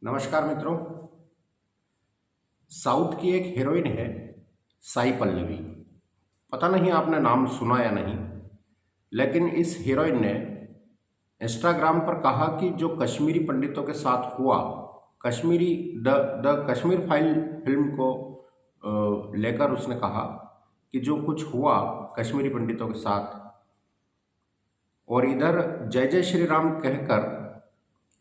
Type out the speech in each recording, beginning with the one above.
नमस्कार मित्रों। साउथ की एक हीरोइन है साई पल्लवी। पता नहीं आपने नाम सुना या नहीं, लेकिन इस हीरोइन ने इंस्टाग्राम पर कहा कि जो कश्मीरी पंडितों के साथ हुआ, Kashmiri the Kashmir file film को लेकर उसने कहा कि जो कुछ हुआ कश्मीरी पंडितों के साथ, और इधर जय जय श्री राम कहकर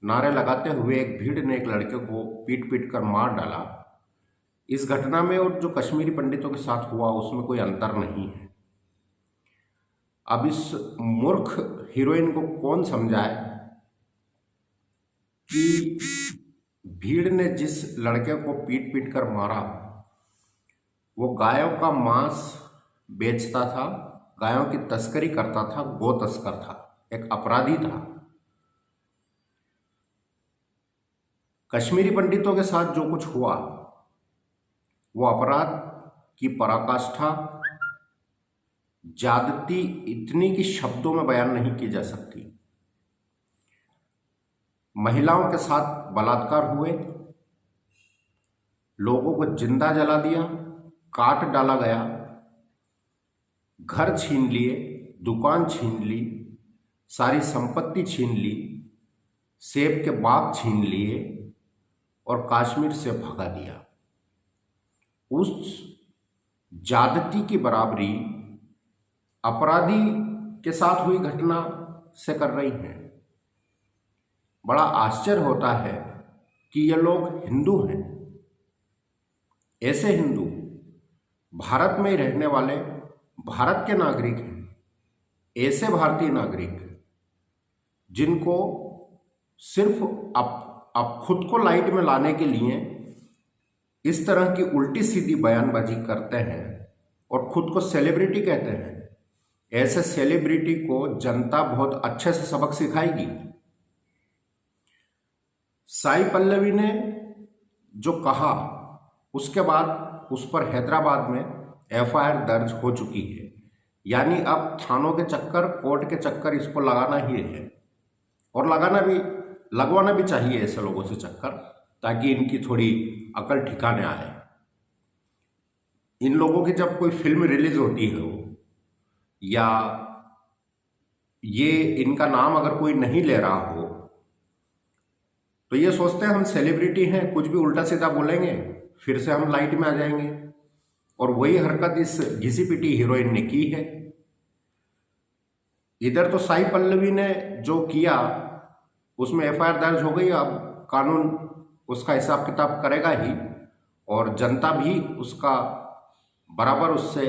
नारे लगाते हुए एक भीड़ ने एक लड़के को पीट पीट कर मार डाला। इस घटना में और जो कश्मीरी पंडितों के साथ हुआ उसमें कोई अंतर नहीं है। अब इस मूर्ख हीरोइन को कौन समझाए कि भीड़ ने जिस लड़के को पीट पीट कर मारा वो गायों का मांस बेचता था, गायों की तस्करी करता था, गो तस्कर था, एक अपराधी था। कश्मीरी पंडितों के साथ जो कुछ हुआ वो अपराध की पराकाष्ठा, ज्यादती इतनी कि शब्दों में बयान नहीं की जा सकती। महिलाओं के साथ बलात्कार हुए, लोगों को जिंदा जला दिया, काट डाला गया, घर छीन लिए, दुकान छीन ली, सारी संपत्ति छीन ली, सेब के बाग छीन लिए और कश्मीर से भगा दिया। उस ज्यादती की बराबरी अपराधी के साथ हुई घटना से कर रही हैं। बड़ा आश्चर्य होता है कि ये लोग हिंदू हैं, ऐसे हिंदू भारत में ही रहने वाले भारत के नागरिक हैं, ऐसे भारतीय नागरिक जिनको सिर्फ अब खुद को लाइट में लाने के लिए इस तरह की उल्टी सीधी बयानबाजी करते हैं और खुद को सेलिब्रिटी कहते हैं। ऐसे सेलिब्रिटी को जनता बहुत अच्छे से सबक सिखाएगी। साई पल्लवी ने जो कहा उसके बाद उस पर हैदराबाद में एफआईआर दर्ज हो चुकी है। यानी अब थानों के चक्कर, कोर्ट के चक्कर इसको लगाना ही है, और लगवाना भी चाहिए ऐसे लोगों से चक्कर, ताकि इनकी थोड़ी अकल ठिकाने आए। इन लोगों की जब कोई फिल्म रिलीज होती है या ये इनका नाम अगर कोई नहीं ले रहा हो तो ये सोचते हैं हम सेलिब्रिटी हैं, कुछ भी उल्टा सीधा बोलेंगे फिर से हम लाइट में आ जाएंगे। और वही हरकत इस घिसी पिटी हीरोइन ने की है। इधर तो साई पल्लवी ने जो किया उसमें एफआईआर दर्ज हो गई। अब कानून उसका हिसाब किताब करेगा ही, और जनता भी उसका बराबर उससे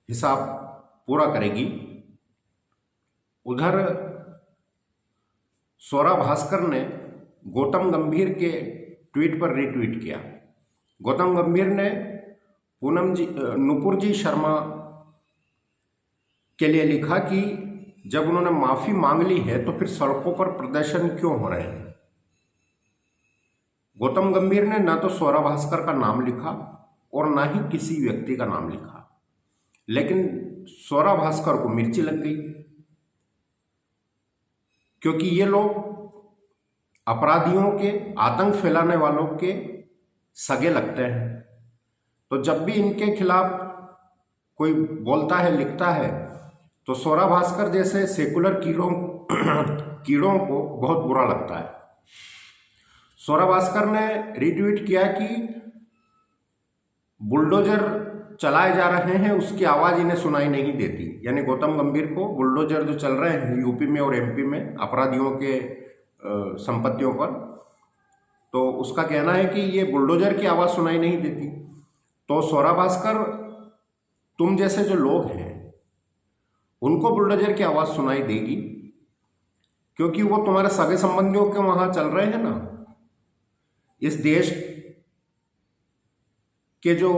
हिसाब पूरा करेगी। उधर स्वरा भास्कर ने गौतम गंभीर के ट्वीट पर रीट्वीट किया। गौतम गंभीर ने नुपुर जी शर्मा के लिए लिखा कि जब उन्होंने माफी मांग ली है तो फिर सड़कों पर प्रदर्शन क्यों हो रहे हैं। गौतम गंभीर ने ना तो स्वरा भास्कर का नाम लिखा और ना ही किसी व्यक्ति का नाम लिखा, लेकिन स्वरा भास्कर को मिर्ची लग गई, क्योंकि ये लोग अपराधियों के, आतंक फैलाने वालों के सगे लगते हैं। तो जब भी इनके खिलाफ कोई बोलता है, लिखता है, तो स्वरा भास्कर जैसे सेकुलर कीड़ों को बहुत बुरा लगता है। स्वरा भास्कर ने रीट्वीट किया कि बुलडोजर चलाए जा रहे हैं, उसकी आवाज इन्हें सुनाई नहीं देती। यानी गौतम गंभीर को बुलडोजर जो चल रहे हैं यूपी में और एमपी में अपराधियों के संपत्तियों पर, तो उसका कहना है कि ये बुलडोजर की आवाज सुनाई नहीं देती। तो स्वरा भास्कर, तुम जैसे जो लोग हैं उनको बुलडोजर की आवाज सुनाई देगी, क्योंकि वो तुम्हारे सगे संबंधियों के वहां चल रहे हैं ना। इस देश के जो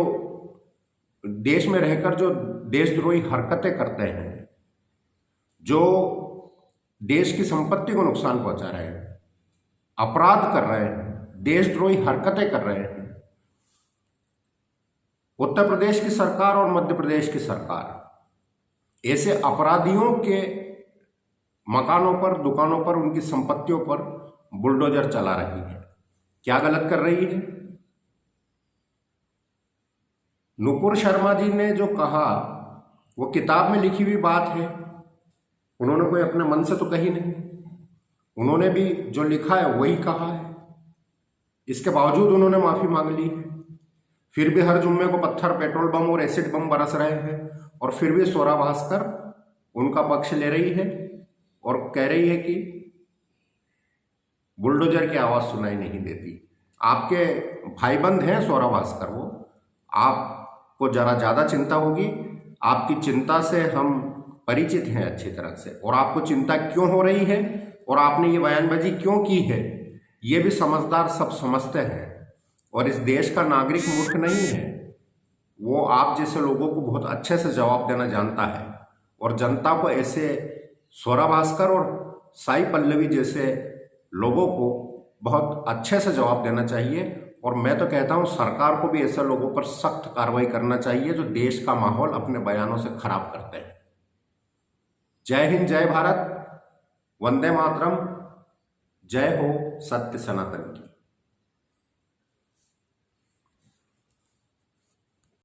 देश में रहकर जो देशद्रोही हरकतें करते हैं, जो देश की संपत्ति को नुकसान पहुंचा रहे हैं, अपराध कर रहे हैं, देशद्रोही हरकतें कर रहे हैं, उत्तर प्रदेश की सरकार और मध्य प्रदेश की सरकार ऐसे अपराधियों के मकानों पर, दुकानों पर, उनकी संपत्तियों पर बुलडोजर चला रही है। क्या गलत कर रही है? नुपुर शर्मा जी ने जो कहा वो किताब में लिखी हुई बात है, उन्होंने कोई अपने मन से तो कही नहीं, उन्होंने भी जो लिखा है वही कहा है। इसके बावजूद उन्होंने माफी मांग ली है। फिर भी हर जुम्मे को पत्थर, पेट्रोल बम और एसिड बम बरस रहे हैं, और फिर भी स्वरा भास्कर उनका पक्ष ले रही है और कह रही है कि बुलडोजर की आवाज सुनाई नहीं देती। आपके भाईबंद हैं स्वरा भास्कर, वो आपको जरा ज्यादा चिंता होगी, आपकी चिंता से हम परिचित हैं अच्छी तरह से, और आपको चिंता क्यों हो रही है और आपने ये बयानबाजी क्यों की है, ये भी समझदार सब समझते हैं। और इस देश का नागरिक मूर्ख नहीं है, वो आप जैसे लोगों को बहुत अच्छे से जवाब देना जानता है, और जनता को ऐसे स्वरा भास्कर और साई पल्लवी जैसे लोगों को बहुत अच्छे से जवाब देना चाहिए। और मैं तो कहता हूं सरकार को भी ऐसे लोगों पर सख्त कार्रवाई करना चाहिए जो देश का माहौल अपने बयानों से खराब करते हैं। जय हिंद, जय भारत, वंदे मातरम, जय हो सत्य सनातन की।